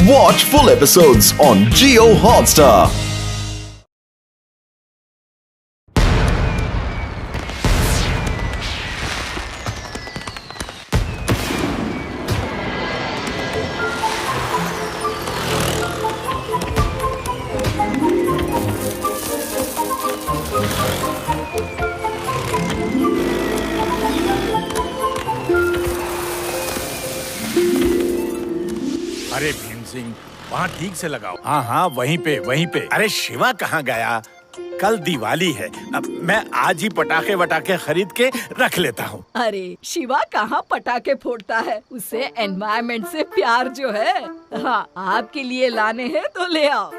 Watch full episodes on Jio Hotstar. अरे भीम सिंह, वहाँ ठीक से लगाओ। हाँ हाँ, वहीं पे। अरे शिवा कहाँ गया? कल दिवाली है। अब मैं आज ही पटाखे वटाखे खरीद के रख लेता हूँ। अरे शिवा कहाँ पटाखे फोड़ता है, उसे एनवायरनमेंट से प्यार जो है। हाँ, आपके लिए लाने हैं तो ले आओ।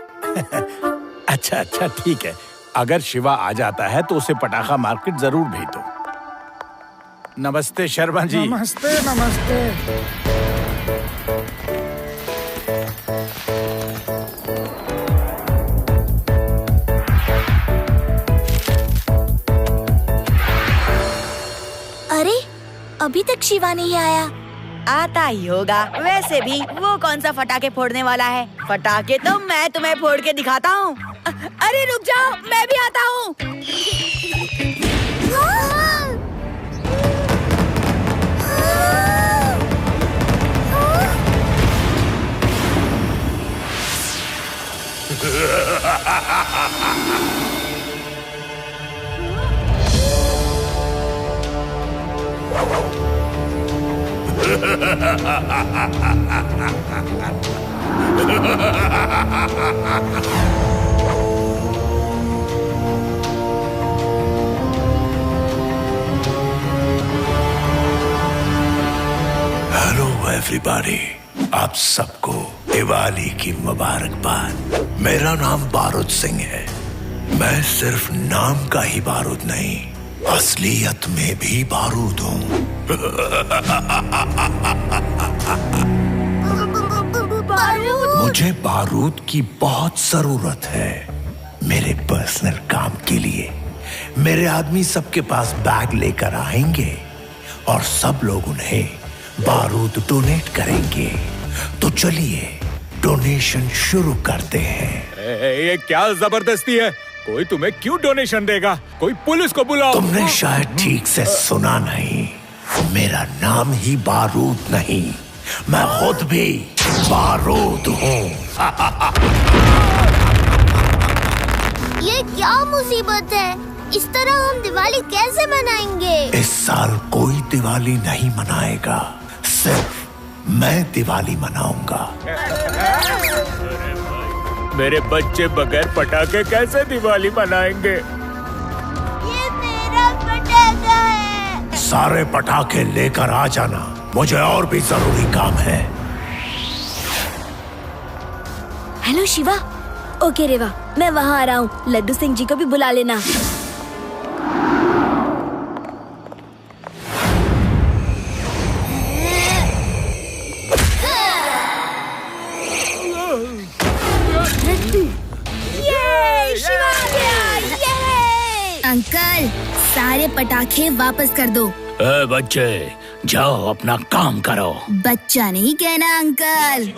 अच्छा ठीक है। अगर शिवा आ जाता है तो उसे पटाखा मार्केट जरूर भेज दो। नमस्ते शर्मा जी। नमस्ते। अरे अभी तक शिवा नहीं आया। आता ही होगा। वैसे भी वो कौन सा फटाके फोड़ने वाला है? फटाके तो मैं तुम्हें फोड़ के दिखाता हूँ। अरे रुक जाओ, मैं भी आता हूँ। हेलो एवरीबॉडी, आप सबको दिवाली की मुबारकबाद। मेरा नाम बारूद सिंह है। मैं सिर्फ नाम का ही बारूद नहीं, असलियत में भी बारूद हूँ। मुझे बारूद की बहुत जरूरत है मेरे पर्सनल काम के लिए। मेरे आदमी सबके पास बैग लेकर आएंगे और सब लोग उन्हें बारूद डोनेट करेंगे। तो चलिए डोनेशन शुरू करते हैं। ये क्या जबरदस्ती है? कोई तुम्हें क्यों डोनेशन देगा? कोई पुलिस को बुलाओ। तुमने शायद ठीक से सुना नहीं। मेरा नाम ही बारूद नहीं, मैं खुद भी बारूद हूँ। ये क्या मुसीबत है? इस तरह हम दिवाली कैसे मनाएंगे? इस साल कोई दिवाली नहीं मनाएगा, सिर्फ मैं दिवाली मनाऊंगा। मेरे बच्चे बगैर पटाखे कैसे दिवाली मनाएंगे? ये मेरा पटाखा है। सारे पटाखे लेकर आ जाना, मुझे और भी जरूरी काम है। हेलो शिवा। ओके रेवा, मैं वहाँ आ रहा हूँ। लड्डू सिंह जी को भी बुला लेना। अंकल, सारे पटाखे वापस कर दो। बच्चे जाओ अपना काम करो। बच्चा नहीं कहना अंकल।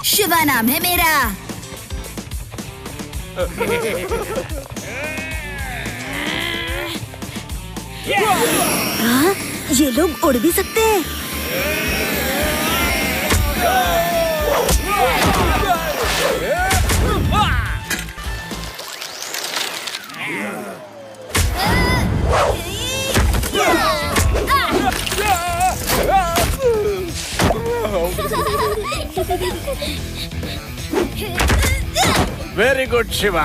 शिवा नाम है मेरा। हाँ, ये लोग उड़ भी सकते हैं। Very good Shiva.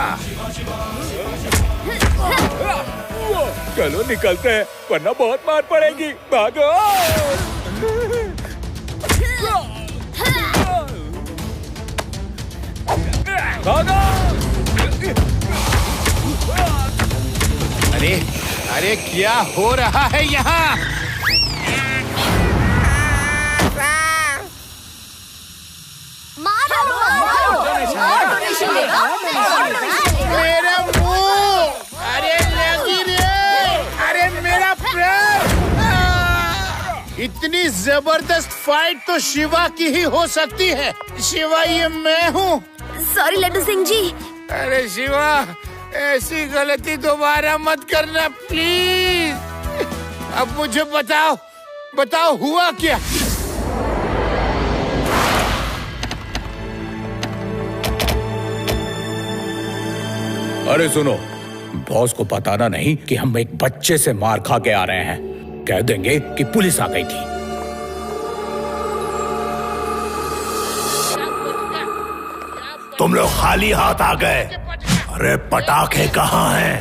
चलो निकलते हैं, वरना बहुत मार पड़ेगी। भागो। भागो। अरे क्या हो रहा है यहाँ? मेरा मुंह! अरे लगी रे! इतनी जबरदस्त फाइट तो शिवा की ही हो सकती है। शिवा, ये मैं हूँ। सॉरी लड्डू सिंह जी। अरे शिवा, ऐसी गलती दोबारा मत करना प्लीज। अब मुझे बताओ हुआ क्या? अरे सुनो, बॉस को बताना नहीं कि हम एक बच्चे से मार खा के आ रहे हैं। कह देंगे कि पुलिस आ गई थी। तुम लोग खाली हाथ आ गए। अरे पटाखे कहाँ हैं?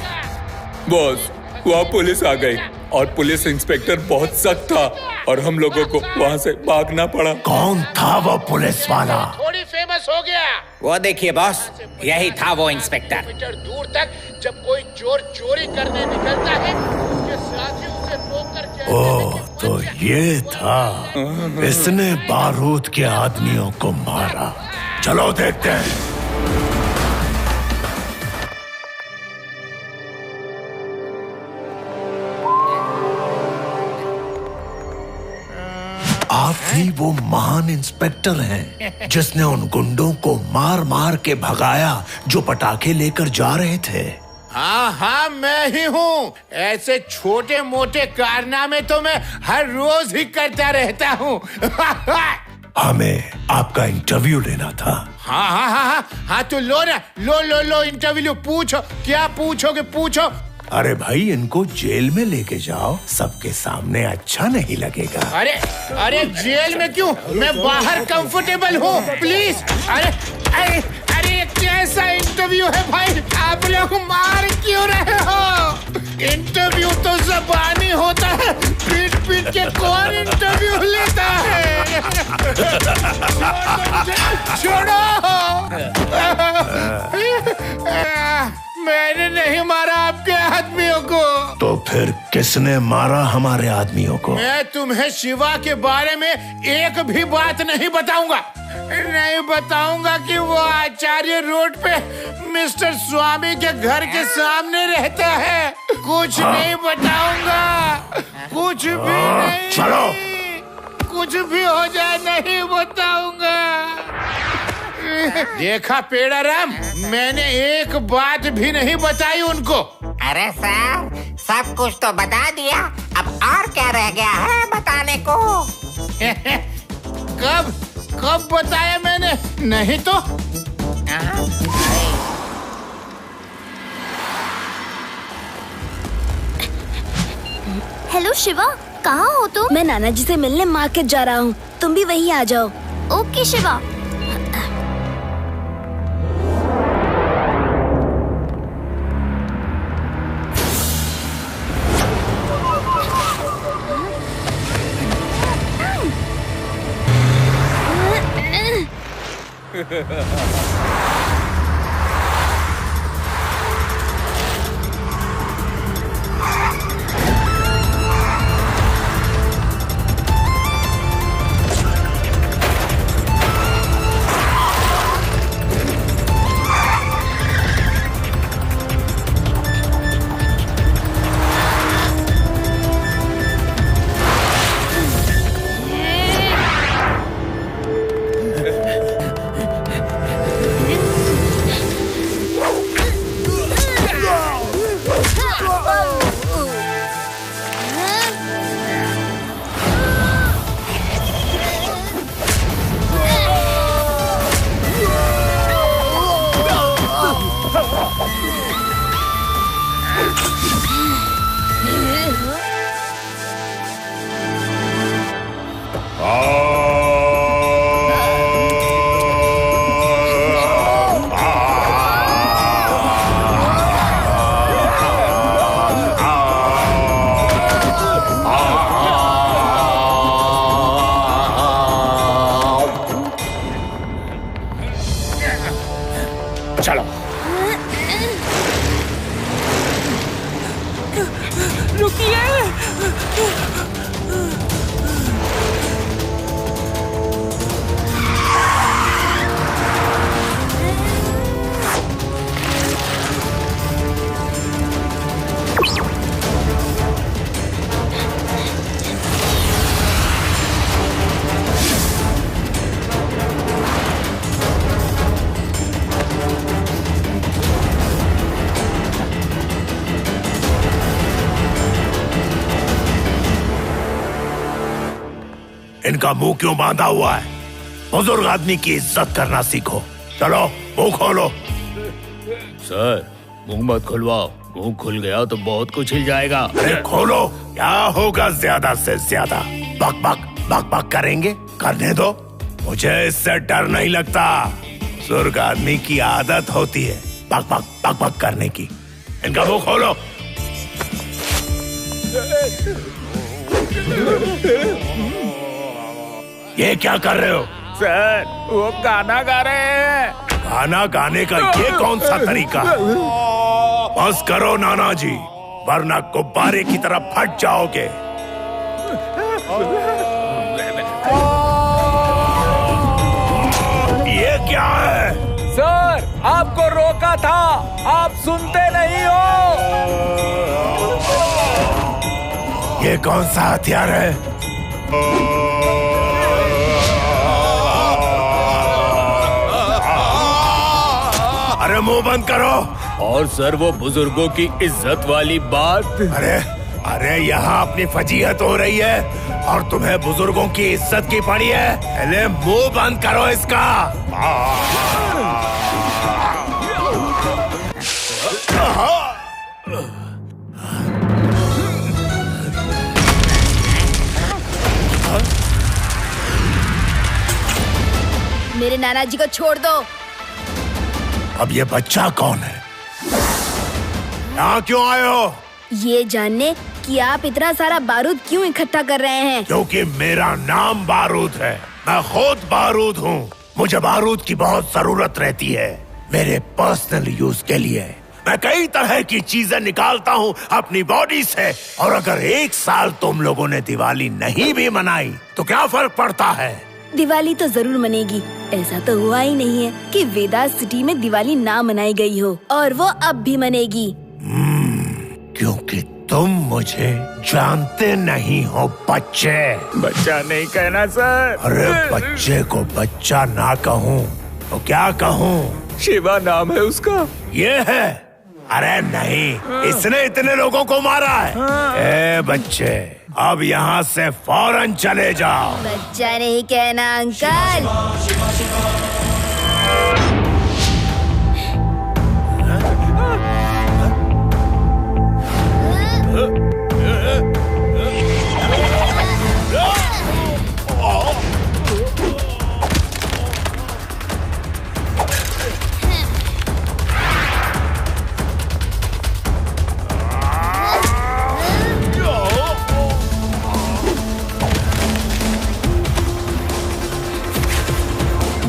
बॉस, वहाँ पुलिस आ गई और पुलिस इंस्पेक्टर बहुत सख्त था और हम लोगों को वहाँ से भागना पड़ा। कौन था वो पुलिस वाला? थोड़ी फेमस हो गया। वो देखिए बॉस, यही था वो इंस्पेक्टर। मीटर दूर तक जब कोई चोर चोरी करने निकलता है, उसके साथी उसे रोककर ओह, तो ये था। इसने बारूद के आदमियों को मारा। चलो देखते हैं। आप ही वो महान इंस्पेक्टर हैं जिसने उन गुंडों को मार मार के भगाया जो पटाखे लेकर जा रहे थे। हाँ, मैं ही हूँ। ऐसे छोटे मोटे कारनामे तो मैं हर रोज ही करता रहता हूँ। हमें आपका इंटरव्यू लेना था। हाँ, तो लो ना, लो इंटरव्यू। पूछो, क्या पूछोगे पूछो। अरे भाई, इनको जेल में लेके जाओ, सबके सामने अच्छा नहीं लगेगा। अरे जेल में क्यों? मैं बाहर कंफर्टेबल हूँ, प्लीज। अरे ये कैसा इंटरव्यू है भाई? आप लोग मार क्यों रहे हो? इंटरव्यू तो ज़बानी होता है, पीट के कौन इंटरव्यू लेता है? छोड़ो। मैंने नहीं मारा आपके आदमियों को। तो फिर किसने मारा हमारे आदमियों को? मैं तुम्हें शिवा के बारे में एक भी बात नहीं बताऊंगा। नहीं बताऊंगा कि वो आचार्य रोड पे मिस्टर स्वामी के घर के सामने रहता है। कुछ नहीं बताऊंगा, कुछ भी नहीं। चलो, कुछ भी हो जाए नहीं बताऊंगा। देखा पेड़ाराम, मैंने एक बात भी नहीं बताई उनको। अरे सर, सब कुछ तो बता दिया, अब और क्या रह गया है बताने को? कब बताया मैंने? नहीं तो। हेलो शिवा, कहाँ हो तुम? मैं नाना जी से मिलने मार्केट जा रहा हूँ, तुम भी वहीं आ जाओ। ओके शिवा। चलो। रुकिए। इनका मुंह क्यों बांधा हुआ है? बुजुर्ग आदमी की इज्जत करना सीखो। चलो मुंह खोलो। सर मुंह मत खुलवाओ, मुंह खुल गया तो बहुत कुछ हिल जाएगा। अरे खोलो, क्या होगा ज्यादा से ज्यादा? बक बक बक बक करेंगे, करने दो। मुझे इससे डर नहीं लगता। बुजुर्ग आदमी की आदत होती है बक बक बक बक करने की। इनका मुंह खोलो। ये क्या कर रहे हो? सर वो गाना गा रहे हैं। गाना गाने का ये कौन सा तरीका? बस करो नाना जी, वरना गुब्बारे की तरह फट जाओगे। ये क्या है? सर आपको रोका था, आप सुनते नहीं हो। ये कौन सा हथियार है? अरे मुंह बंद करो। और सर वो बुजुर्गों की इज्जत वाली बात। अरे यहाँ अपनी फजीहत हो रही है और तुम्हें बुजुर्गों की इज्जत की पड़ी है। पहले मुंह बंद करो इसका। मेरे नाना जी को छोड़ दो। अब ये बच्चा कौन है? यहाँ क्यों आए हो? ये जानने कि आप इतना सारा बारूद क्यों इकट्ठा कर रहे हैं। क्योंकि मेरा नाम बारूद है। मैं खुद बारूद हूँ। मुझे बारूद की बहुत जरूरत रहती है मेरे पर्सनल यूज के लिए। मैं कई तरह की चीजें निकालता हूँ अपनी बॉडी से। और अगर एक साल तुम लोगों ने दिवाली नहीं भी मनाई तो क्या फर्क पड़ता है? दिवाली तो जरूर मनेगी। ऐसा तो हुआ ही नहीं है कि वेदास सिटी में दिवाली ना मनाई गई हो, और वो अब भी मनेगी। क्योंकि तुम मुझे जानते नहीं हो बच्चे। बच्चा नहीं कहना सर। अरे बच्चे को बच्चा ना कहूँ तो क्या कहूँ? शिवा नाम है उसका। ये है? अरे नहीं, इसने इतने लोगों को मारा है। ए बच्चे, अब यहाँ से फौरन चले जाओ। बच्चा नहीं कहना अंकल।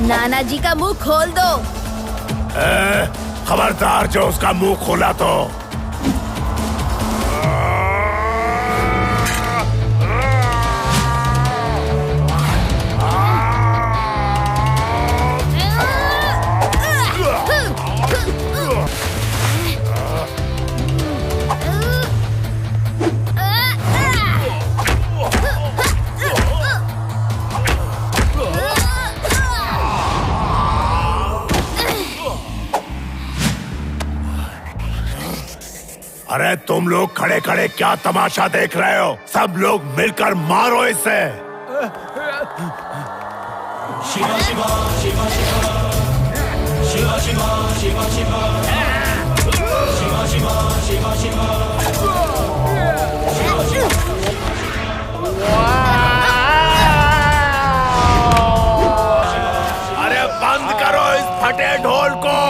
नाना जी का मुंह खोल दो। खबरदार जो उसका मुंह खोला तो। अरे तुम लोग खड़े खड़े क्या तमाशा देख रहे हो? सब लोग मिलकर मारो इसे। शिवा शिवा शिवा शिवा शिवा शिवा शिवा शिवा शिवा शिवा शिवा अरे बंद करो इस फटे ढोल को।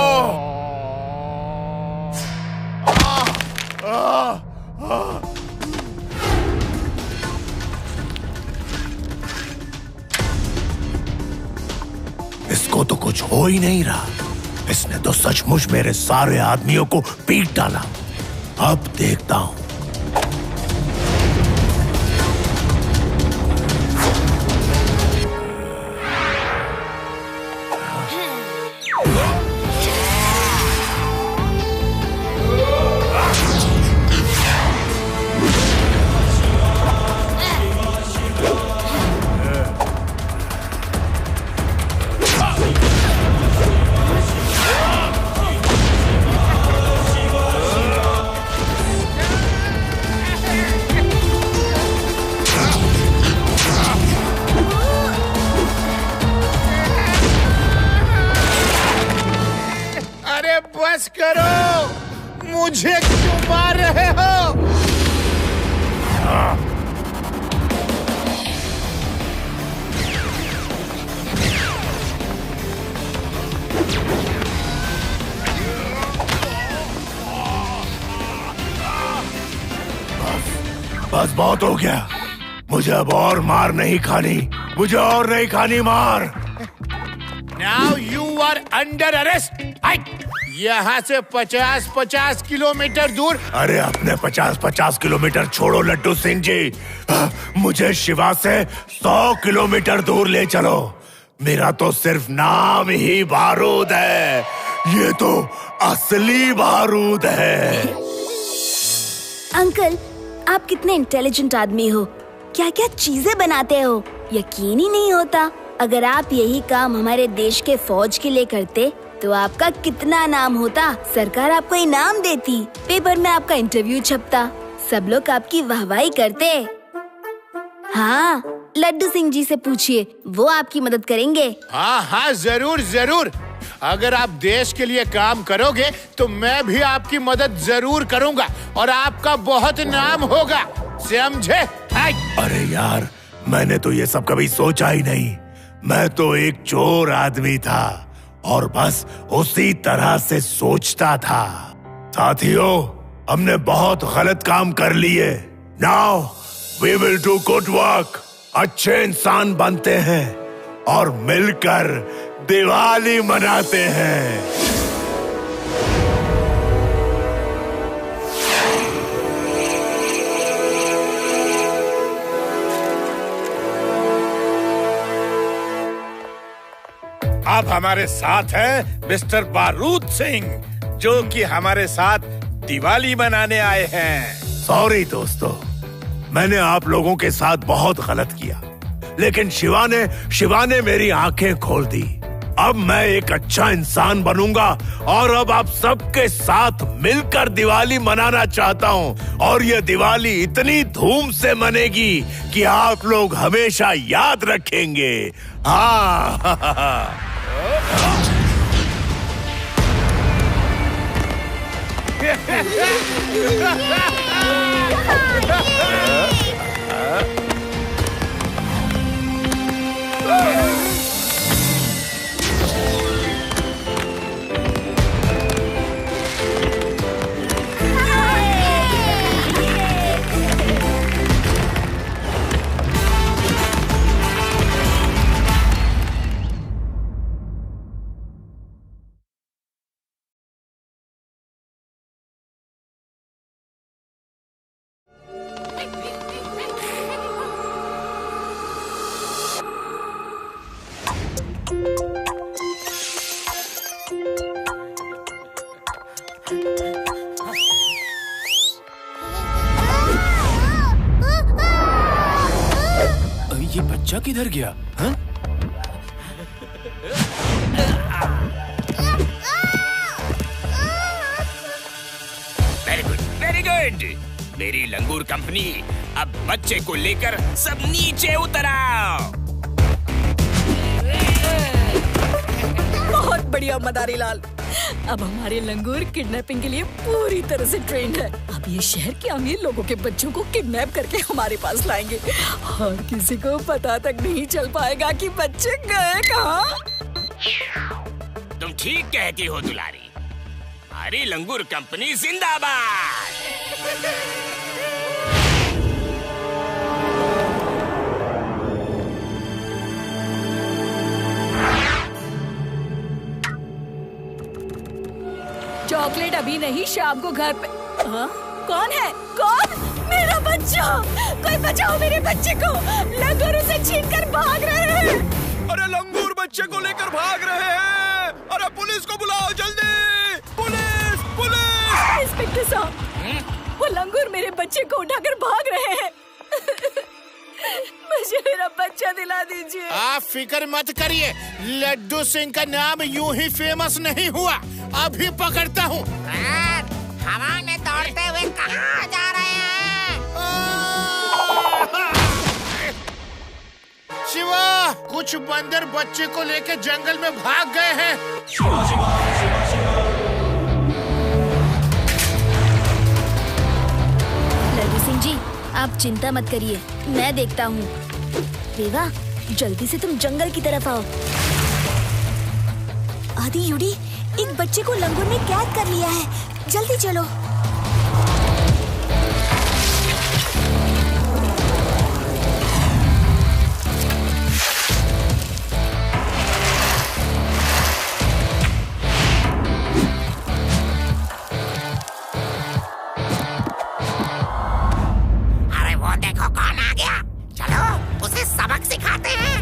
इसको तो कुछ हो ही नहीं रहा। इसने तो सचमुच मेरे सारे आदमियों को पीट डाला। अब देखता हूं। मुझे क्यों मार रहे हो? बस बहुत हो गया। मुझे अब और मार नहीं खानी, मुझे और नहीं खानी मार। Now you are under arrest. यहाँ से 50-50 किलोमीटर दूर। अरे अपने 50-50 किलोमीटर छोड़ो लड्डू सिंह जी, मुझे शिवा से 100 किलोमीटर दूर ले चलो। मेरा तो सिर्फ नाम ही बारूद है, ये तो असली बारूद है। अंकल, आप कितने इंटेलिजेंट आदमी हो, क्या क्या चीजें बनाते हो, यकीन ही नहीं होता। अगर आप यही काम हमारे देश के फौज के लिए करते तो आपका कितना नाम होता। सरकार आपको इनाम देती, पेपर में आपका इंटरव्यू छपता, सब लोग आपकी वाहवाही करते। हाँ, लड्डू सिंह जी से पूछिए, वो आपकी मदद करेंगे। हाँ, जरूर जरूर। अगर आप देश के लिए काम करोगे तो मैं भी आपकी मदद जरूर करूँगा और आपका बहुत नाम होगा, समझे? अरे यार, मैंने तो ये सब कभी सोचा ही नहीं। मैं तो एक चोर आदमी था और बस उसी तरह से सोचता था। साथियों, हमने बहुत गलत काम कर लिए। Now we will do good work. अच्छे इंसान बनते हैं और मिलकर दिवाली मनाते हैं। आप हमारे साथ हैं मिस्टर बारूद सिंह, जो कि हमारे साथ दिवाली मनाने आए हैं। सॉरी दोस्तों, मैंने आप लोगों के साथ बहुत गलत किया, लेकिन शिवा ने मेरी आंखें खोल दी। अब मैं एक अच्छा इंसान बनूंगा और अब आप सबके साथ मिलकर दिवाली मनाना चाहता हूं। और ये दिवाली इतनी धूम से मनेगी कि आप लोग हमेशा याद रखेंगे। हाँ। ये बच्चा किधर गया? हाँ? Very good. मेरी लंगूर कंपनी अब बच्चे को लेकर सब नीचे उतर आओ। बहुत बढ़िया मदारी लाल, अब हमारे लंगूर किडनैपिंग के लिए पूरी तरह से ट्रेंड है। अब ये शहर के अमीर लोगों के बच्चों को किडनैप करके हमारे पास लाएंगे और किसी को पता तक नहीं चल पाएगा कि बच्चे गए कहाँ। तुम ठीक कहती हो दुलारी, हमारी लंगूर कंपनी जिंदाबाद। चॉकलेट अभी नहीं, शाम को घर पे। हाँ? कौन है? कौन? मेरा बच्चा! कोई बचाओ मेरे बच्चे को! लंगूर उसे छीनकर भाग रहे हैं। अरे लंगूर बच्चे को लेकर भाग रहे हैं! अरे पुलिस को बुलाओ जल्दी! पुलिस! पुलिस! इंस्पेक्टर साहब, वो लंगूर मेरे बच्चे को उठाकर भाग रहे हैं। मुझे मेरा बच्चा दिला दीजिए। आप फिक्र मत करिए, लड्डू सिंह का नाम यूं ही फेमस नहीं हुआ। अभी पकड़ता हूँ। हवा में दौड़ते हुए कहाँ जा रहे हैं? शिवा, कुछ बंदर बच्चे को लेकर जंगल में भाग गए हैं। जी, आप चिंता मत करिए, मैं देखता हूँ। रेवा, जल्दी से तुम जंगल की तरफ आओ। आदि यूडी, एक बच्चे को लंगूर ने कैद कर लिया है, जल्दी चलो। अरे वो देखो कौन आ गया, चलो उसे सबक सिखाते हैं।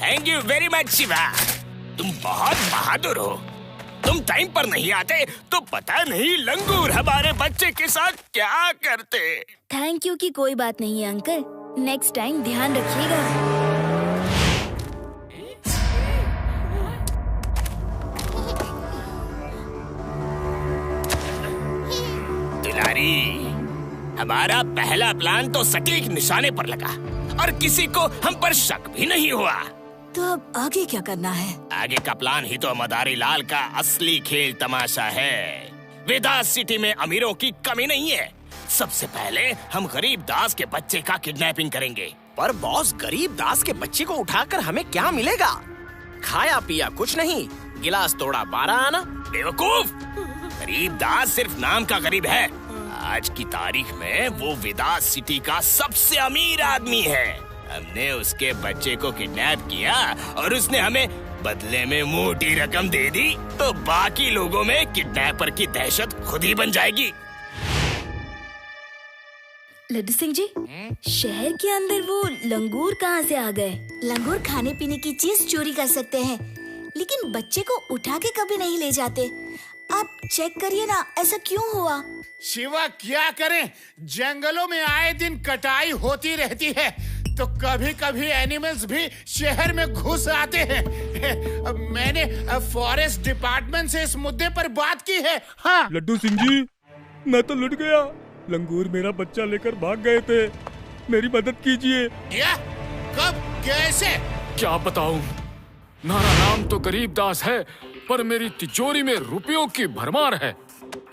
Thank you very much Shiva, तुम बहुत बहादुर हो। तुम टाइम पर नहीं आते तो पता नहीं लंगूर हमारे बच्चे के साथ क्या करते। थैंक यू की कोई बात नहीं है अंकल, नेक्स्ट टाइम ध्यान रखिएगा। दुलारी, हमारा पहला प्लान तो सटीक निशाने पर लगा और किसी को हम पर शक भी नहीं हुआ। तो अब आगे क्या करना है? आगे का प्लान ही तो मदारी लाल का असली खेल तमाशा है। वेदास सिटी में अमीरों की कमी नहीं है। सबसे पहले हम गरीब दास के बच्चे का किडनैपिंग करेंगे। पर बॉस, गरीब दास के बच्चे को उठाकर हमें क्या मिलेगा? खाया पिया कुछ नहीं, गिलास तोड़ा 12 आना। बेवकूफ, गरीब दास सिर्फ नाम का गरीब है। आज की तारीख में वो वेदास सिटी का सबसे अमीर आदमी है। हमने उसके बच्चे को किडनैप किया और उसने हमें बदले में मोटी रकम दे दी, तो बाकी लोगों में किडनैपर की दहशत खुद ही बन जाएगी। लड्डू सिंह जी, शहर के अंदर वो लंगूर कहाँ से आ गए? लंगूर खाने पीने की चीज चोरी कर सकते हैं, लेकिन बच्चे को उठा के कभी नहीं ले जाते। आप चेक करिए ना, ऐसा क्यों हुआ? शिवा, क्या करें, जंगलों में आए दिन कटाई होती रहती है, तो कभी कभी एनिमल्स भी शहर में घुस आते हैं। मैंने फॉरेस्ट डिपार्टमेंट से इस मुद्दे पर बात की है। हाँ लड्डू सिंह जी, मैं तो लुट गया। लंगूर मेरा बच्चा लेकर भाग गए थे, मेरी मदद कीजिए। क्या? कब? कैसे? क्या बताऊं? मेरा नाम तो गरीब दास है, पर मेरी तिजोरी में रुपयों की भरमार है।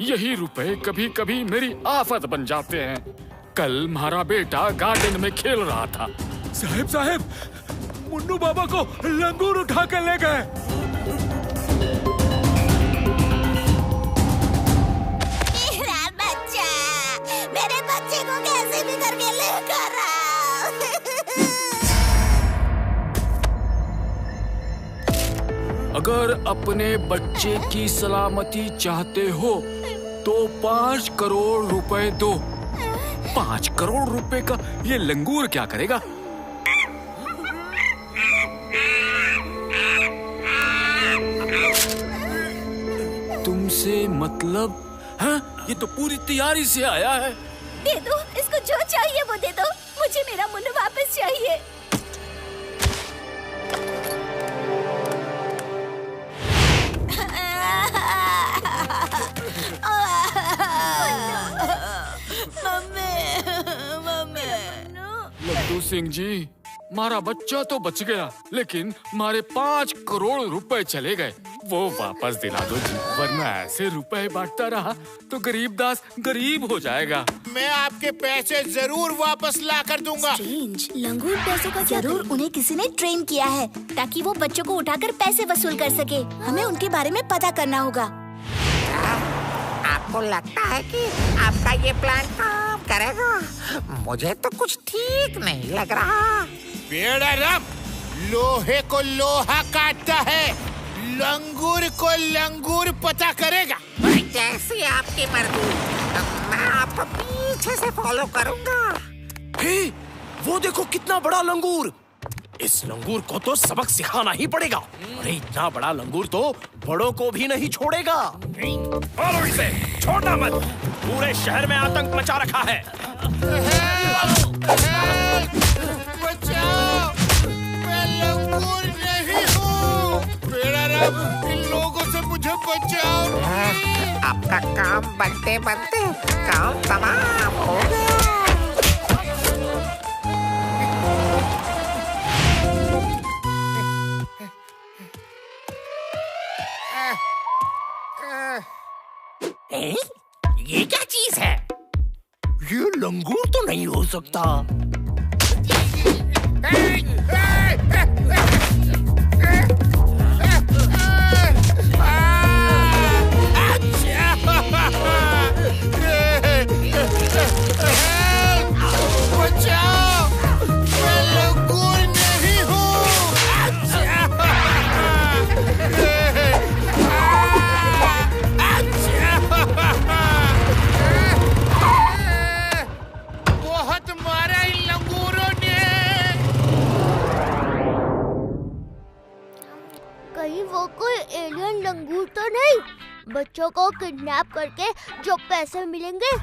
यही रुपए कभी कभी मेरी आफत बन जाते हैं। कल हमारा बेटा गार्डन में खेल रहा था। साहब, मुन्नू बाबा को लंगूर उठा कर ले गए। मेरे बच्चे को कैसे भी करके लेकर आओ। अगर अपने बच्चे की सलामती चाहते हो तो 5 करोड़ रुपए दो। 5 करोड़ रुपए का ये लंगूर क्या करेगा? तुमसे मतलब? हाँ, ये तो पूरी तैयारी से आया है। दे दो, इसको जो चाहिए वो दे दो। मुझे मेरा मुन्नू वापस चाहिए। लड्डू सिंह जी, हमारा बच्चा तो बच गया, लेकिन हमारे 5 करोड़ रुपए चले गए। वो वापस दिला दो जी, वरना ऐसे रुपए बांटता रहा तो गरीब दास गरीब हो जाएगा। मैं आपके पैसे जरूर वापस ला कर दूंगा। स्ट्रेंज, लंगूर पैसों का जरूर उन्हें किसी ने ट्रेन किया है ताकि वो बच्चों को उठाकर पैसे वसूल कर सके। हमें उनके बारे में पता करना होगा। आपको लगता है कि आपका ये प्लान काम करेगा? मुझे तो कुछ ठीक नहीं लग रहा। बेड़ा रब, लोहे को लोहा काटता है, लंगूर को लंगूर पता करेगा। जैसी आपकी मर्जी, मैं आपको पीछे से फॉलो करूंगा। हे, वो देखो कितना बड़ा लंगूर। इस लंगूर को तो सबक सिखाना ही पड़ेगा। अरे इतना बड़ा लंगूर तो बड़ों को भी नहीं छोड़ेगा। फॉलो इसे, छोड़ना मत। पूरे शहर में आतंक मचा रखा है। बचाओ, मैं लंगूर नहीं हूँ। बेड़ा रब, इन लोगों से मुझे बचाओ। आपका काम बनते बनते काम तमाम हो गया। ये क्या चीज है? ये लंगूर तो नहीं हो सकता। बचाओ, मैं लंगूर नहीं हूँ। बहुत मारा इन लंगूरों ने। कहीं वो कोई एलियन लंगूर तो नहीं? बच्चों को किडनैप करके जो पैसे मिलेंगे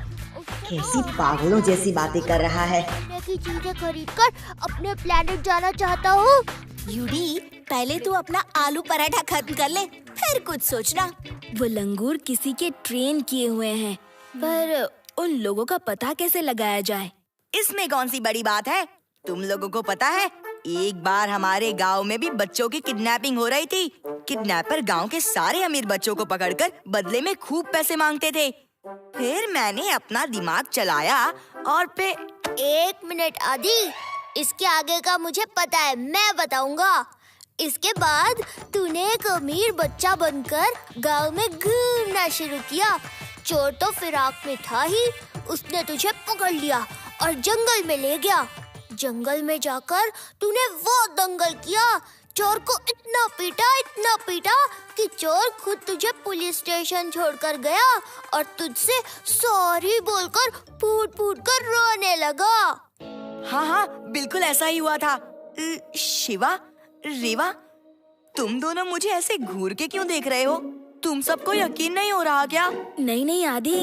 कैसी पागलों जैसी बातें कर रहा है। खाने की चीजें खरीदकर अपने प्लेनेट जाना चाहता हूँ। यूडी, पहले तू अपना आलू पराठा खत्म कर ले, फिर कुछ सोचना। वो लंगूर किसी के ट्रेन किए हुए हैं, पर उन लोगों का पता कैसे लगाया जाए? इसमें कौन सी बड़ी बात है? तुम लोगों को पता है, एक बार हमारे गांव में भी बच्चों की किडनैपिंग हो रही थी। किडनैपर गांव के सारे अमीर बच्चों को पकड़कर बदले में खूब पैसे मांगते थे। फिर मैंने अपना दिमाग चलाया और फिर 1 मिनट आदि, इसके आगे का मुझे पता है, मैं बताऊंगा। इसके बाद तूने एक अमीर बच्चा बनकर गांव में घूमना शुरू किया। चोर तो फिराक में था ही, उसने तुझे पकड़ लिया और जंगल में ले गया। जंगल में जाकर तूने वो दंगल किया। चोर को इतना पीटा कि चोर खुद तुझे पुलिस स्टेशन छोड़कर गया और तुझसे सॉरी बोलकर फूट कर रोने लगा। हाँ, बिल्कुल ऐसा ही हुआ था। शिवा, रीवा, तुम दोनों मुझे ऐसे घूर के क्यों देख रहे हो? तुम सबको यकीन नहीं हो रहा क्या? नहीं आदि,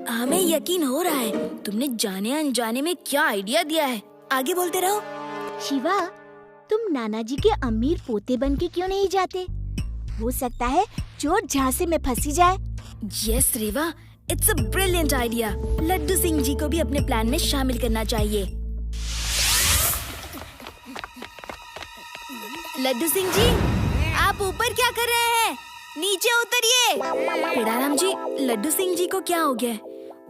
हमें यकीन हो रहा है। तुमने जाने अनजाने में क्या आइडिया दिया है। आगे बोलते रहो। शिवा, तुम नाना जी के अमीर पोते बन के क्यों नहीं जाते? हो सकता है चोर झांसे में फंसी जाए। Yes Reeva, it's a brilliant idea. Laddu Singh ji को भी अपने प्लान में शामिल करना चाहिए। लड्डू सिंह जी, आप ऊपर क्या कर रहे हैं? नीचे उतरिए। पेड़ाराम जी, लड्डू सिंह जी को क्या हो गया?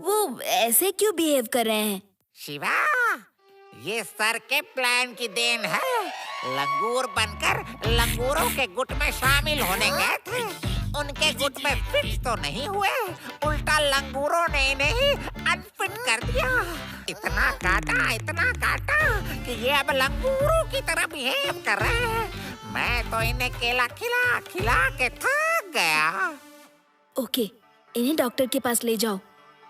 वो ऐसे क्यों बिहेव कर रहे हैं? शिवा, ये सर के प्लान की देन है। लंगूर बनकर लंगूरों के गुट में शामिल होने गए थे। उनके गुट में फिट तो नहीं हुए, उल्टा लंगूरों ने इन्हें अनफिट कर दिया। इतना काटा कि ये अब लंगूरों की तरह बिहेव कर रहे हैं। मैं तो इन्हें केला खिला के थक गया। ओके, इन्हें डॉक्टर के पास ले जाओ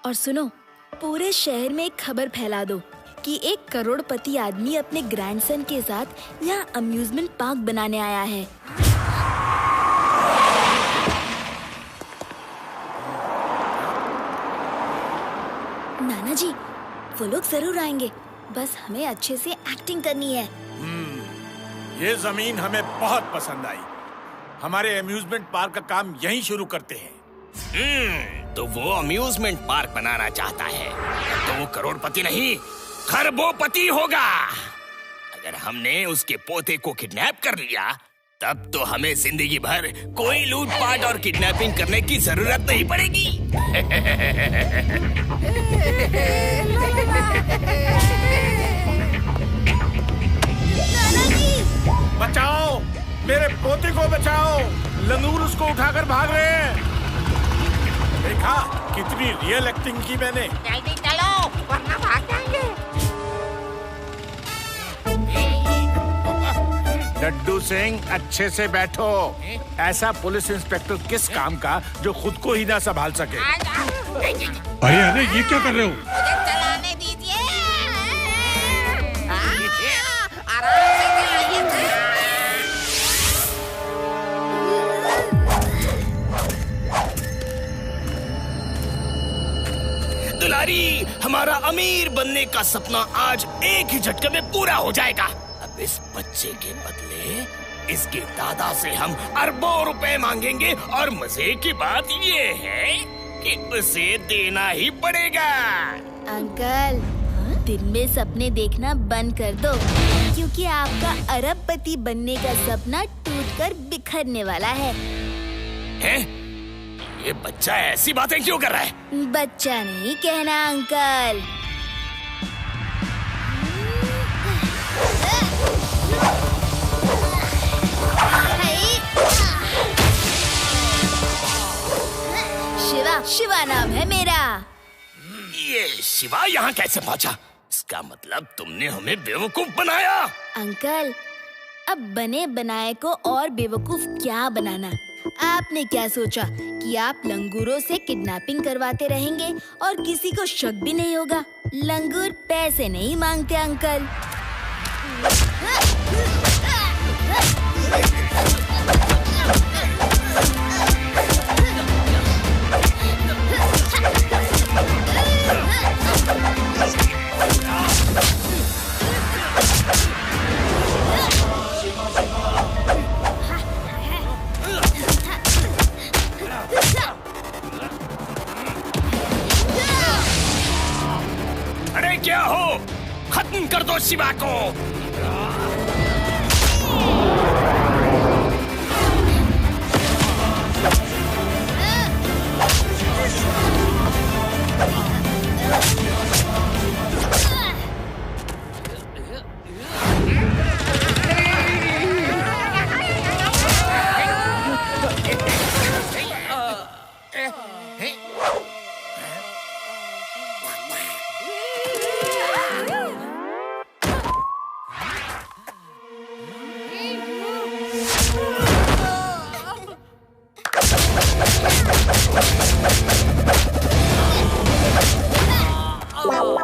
और सुनो, पूरे शहर में एक खबर फैला दो कि एक करोड़पति आदमी अपने ग्रैंडसन के साथ यहाँ अम्यूजमेंट पार्क बनाने आया है। नाना जी, वो लोग जरूर आएंगे, बस हमें अच्छे से एक्टिंग करनी है। ये जमीन हमें बहुत पसंद आई। हमारे अम्यूजमेंट पार्क का काम यहीं शुरू करते हैं। तो वो अम्यूजमेंट पार्क बनाना चाहता है तो वो करोड़पति नहीं, खरबोपति होगा। अगर हमने उसके पोते को किडनैप कर लिया तब तो हमें जिंदगी भर कोई लूटपाट और किडनैपिंग करने की जरूरत नहीं पड़ेगी। बचाओ, मेरे पोते को बचाओ, लंगूर उसको उठाकर भाग रहे हैं। देखा कितनी रियल एक्टिंग की मैंने। जल्दी चलो वरना भाग जाएंगे। लड्डू सिंह, अच्छे से बैठो। ऐसा पुलिस इंस्पेक्टर किस काम का जो खुद को ही ना संभाल सके। अरे अरे, ये क्या कर रहे हो? मुझे चलाने दीजिए। आराम से चलाइए। दुलारी, हमारा अमीर बनने का सपना आज एक ही झटके में पूरा हो जाएगा। अब इस बच्चे के बदले इसके दादा से हम अरबों रुपए मांगेंगे और मजे की बात ये है कि उसे देना ही पड़ेगा। अंकल, दिन में सपने देखना बंद कर दो, क्योंकि आपका अरबपति बनने का सपना टूटकर बिखरने वाला है। हैं? ये बच्चा ऐसी बातें क्यों कर रहा है? बच्चा नहीं कहना अंकल। शिवा नाम है मेरा। ये शिवा यहाँ कैसे पहुँचा? इसका मतलब तुमने हमें बेवकूफ बनाया। अंकल, अब बने बनाए को और बेवकूफ क्या बनाना। आपने क्या सोचा कि आप लंगूरों से किडनैपिंग करवाते रहेंगे और किसी को शक भी नहीं होगा? लंगूर पैसे नहीं मांगते अंकल। अरे क्या हो? खत्म कर दो शिवा को।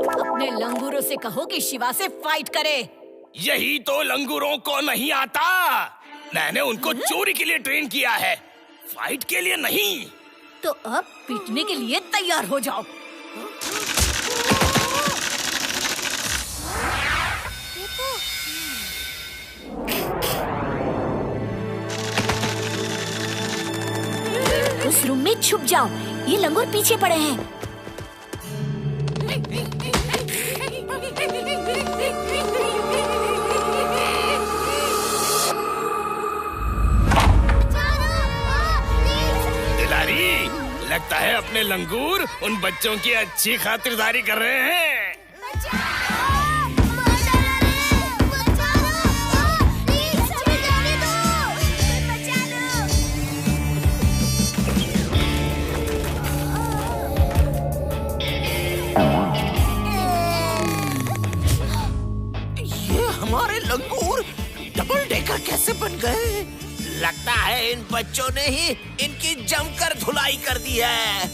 अपने लंगूरों से कहो कि शिवा से फाइट करे। यही तो लंगूरों को नहीं आता। मैंने उनको चोरी के लिए ट्रेन किया है, फाइट के लिए नहीं। तो अब पीटने के लिए तैयार हो जाओ। उस रूम में छुप जाओ, ये लंगूर पीछे पड़े हैं। लगता है अपने लंगूर उन बच्चों की अच्छी खातिरदारी कर रहे हैं। ये हमारे लंगूर डबल डेकर कैसे बन गए? लगता है इन बच्चों ने ही इनकी जमकर धुलाई कर दी है।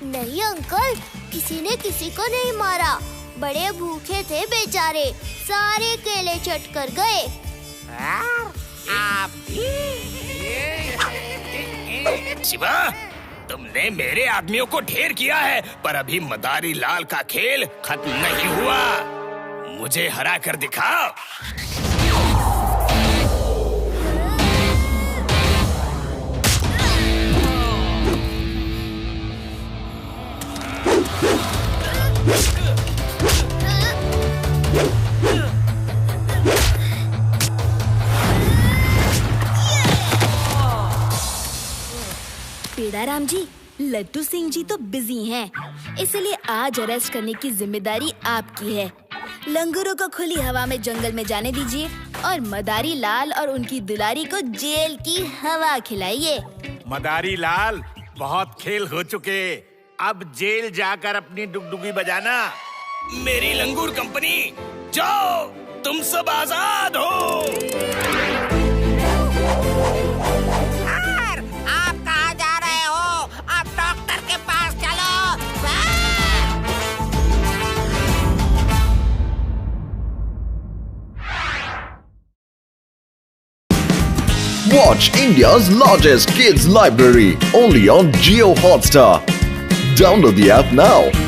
नहीं अंकल, किसी ने किसी को नहीं मारा। बड़े भूखे थे बेचारे, सारे केले चट कर गए। आप शिवा, तुमने मेरे आदमियों को ढेर किया है, पर अभी मदारी लाल का खेल खत्म नहीं हुआ। मुझे हरा कर दिखाओ। पेड़ाराम जी, लड्डू सिंह जी तो बिजी हैं, इसलिए आज अरेस्ट करने की जिम्मेदारी आपकी है। लंगूरों को खुली हवा में जंगल में जाने दीजिए और मदारी लाल और उनकी दुलारी को जेल की हवा खिलाइए। मदारी लाल, बहुत खेल हो चुके, अब जेल जाकर अपनी डुगडुगी बजाना। मेरी लंगूर कंपनी, जाओ, तुम सब आजाद हो। आप कहाँ जा रहे हो? आप डॉक्टर के पास चलो। Watch India's largest kids library only on Jio Hotstar. Download the app now.